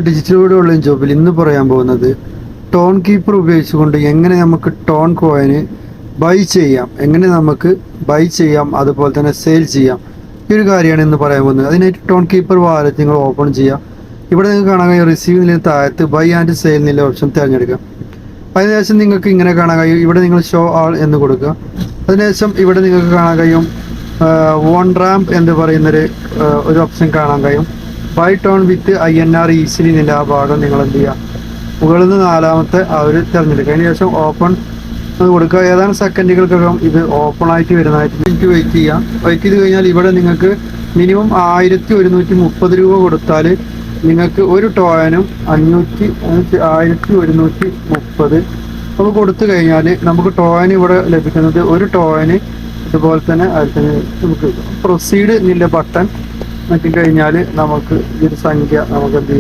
Digital video online ജോബിൽ ഇന്ന് പറയാൻ പോകുന്നത് ടോൺ കീപ്പർ ഉപയോഗിച്ചുകൊണ്ട് എങ്ങനെ നമുക്ക് ടോൺ കോയിന് ബൈ ചെയ്യാം, അതുപോലെ തന്നെ സെയിൽ ചെയ്യാം. ഈ ഒരു കാര്യമാണ് ഇന്ന് പറയാൻ പോകുന്നത്. അതിനായിട്ട് ടോൺ കീപ്പർ വാലറ്റ് നിങ്ങൾ ഓപ്പൺ ചെയ്യാം. ഇവിടെ നിങ്ങൾക്ക് കാണാൻ കഴിയും റിസീവിന് താഴത്ത് ബൈ ആൻഡ് സെയിൽ എന്നുള്ള ഓപ്ഷൻ തിരഞ്ഞെടുക്കാം. അതിനുശേഷം നിങ്ങൾക്ക് ഇങ്ങനെ കാണാൻ കഴിയും, ഇവിടെ നിങ്ങൾ ഷോ ആൾ എന്ന് കൊടുക്കുക. അതിനുശേഷം ഇവിടെ നിങ്ങൾക്ക് കാണാൻ കഴിയും വൺ റാമ്പ് എന്ന് പറയുന്നൊരു ഒരു ഓപ്ഷൻ കാണാൻ കഴിയും. Buy TON with INR easily എന്നുള്ള ആ ഭാഗം നിങ്ങൾ എന്ത് ചെയ്യുക, മുകളിൽ നിന്ന് നാലാമത്തെ അവർ തിരഞ്ഞെടുക്കുക. അതിന് ശേഷം ഓപ്പൺ കൊടുക്കുക. ഏതാനും സെക്കൻഡുകൾക്കകം ഇത് ഓപ്പൺ ആയിട്ട് വരുന്നതായിട്ട് എനിക്ക് വെയിറ്റ് ചെയ്ത് കഴിഞ്ഞാൽ ഇവിടെ നിങ്ങൾക്ക് മിനിമം 1130 രൂപ കൊടുത്താൽ നിങ്ങൾക്ക് ഒരു ടോയനും 1130 നമുക്ക് കൊടുത്തു കഴിഞ്ഞാൽ നമുക്ക് ടോയൻ ഇവിടെ ലഭിക്കുന്നത് ഒരു ടോയന് ഇതുപോലെ തന്നെ നമുക്ക് പ്രൊസീഡ് എന്നുള്ള ബട്ടൺ നോക്കി കഴിഞ്ഞാൽ നമുക്ക് ഈ ഒരു സംഖ്യ നമുക്ക് എന്ത് ചെയ്യാം.